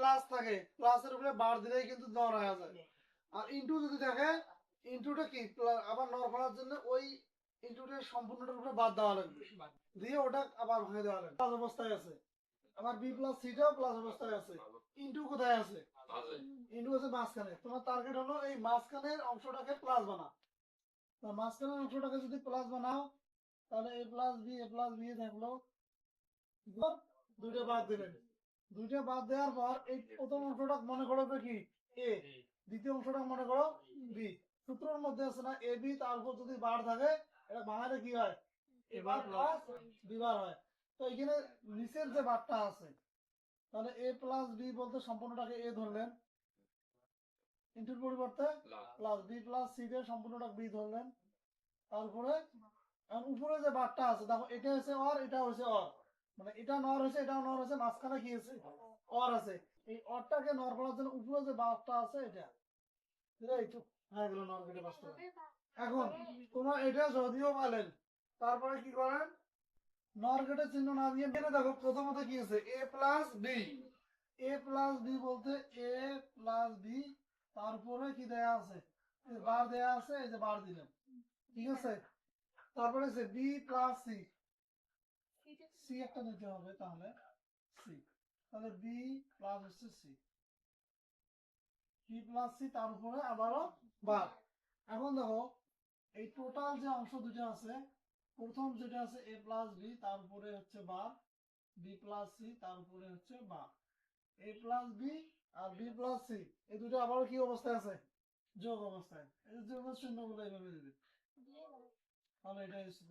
Plus থাকে, প্লাসের উপরে বার দিলেই কিন্তু নর হয়ে যায়। আর ইনটু যদি থাকে, ইনটুটা কি আবার নর করার জন্য ওই ইনটুটার সম্পূর্ণটার উপরে বাদ দেওয়া লাগবে, দিয়ে ওটা আবার ভাঙে দেওয়া লাগবে। প্লাস অবস্থায় আছে, আবার বি প্লাস সিটাও প্লাস অবস্থায় আছে। ইনটু কোথায় আছে? ইনটু আছে মাঝখানে। তোমার টার্গেট হলো এই মাঝখানের অংশটাকে প্লাস বানা। মাঝখানের অংশটাকে যদি প্লাস বানাও, তাহলে এ প্লাস বি থাকলো, দুইটা বাদ দিলেন। দুইটা বাদ দেওয়ার পর এই প্রথম অংশটা মনে করো তো কি এ, দ্বিতীয় অংশটা মনে করো বি। সূত্রের মধ্যে আছে না এ বি, তার উপর যদি বার থাকে এটা বানালে কি হয়? এ বার প্লাস বি বার হয়। তো এখানে নিচের যে বারটা আছে, তাহলে এ প্লাস বি বলতে সম্পূর্ণটাকে এ ধরলেন, ইনটুর পরিবর্তে প্লাস বি প্লাস সি দিয়ে সম্পূর্ণটা বি ধরলেন। তারপরে উপরে যে বারটা আছে দেখো, এটা হচ্ছে অর, এটা হচ্ছে অর, মানে এটা নর হয়েছে, এটাও নর হয়েছে, মাঝখানে কি আছে? অর আছে। এই অরটাকে নর করার জন্য উপরে যে বারটা আছে এটা এইটুক হয়ে গেল নর কেটে বাঁচতে। এখন তোমার এটা যদিও পালেন, তারপরে কি করেন? নর কেটে চিহ্ন না দিয়ে মেনে দেখো প্রথমত কি আছে? এ প্লাস বি। এ প্লাস বি বলতে এ প্লাস বি, তারপরে কি দেয়া আছে? বার দেয়া আছে, এই যে বার দিলাম, ঠিক আছে। তারপরে আছে বি প্লাস সি, সি একটা নিতে হবে, তাহলে সি, তাহলে বি প্লাস হচ্ছে সি, বি প্লাস সি, তার উপরে আবারও বার। এখন দেখো এই টোটাল যে অংশ দুটো আছে, প্রথম যেটা আছে এ প্লাস বি, তার উপরে হচ্ছে বার, বি প্লাস সি, তার উপরে হচ্ছে বার। এ প্লাস বি আর বি প্লাস সি, এই দুটো আবার কি অবস্থায় আছে? যোগ অবস্থায়। এই যে যোগ চিহ্নগুলো এইভাবে দিবে, তাহলে এটা হচ্ছে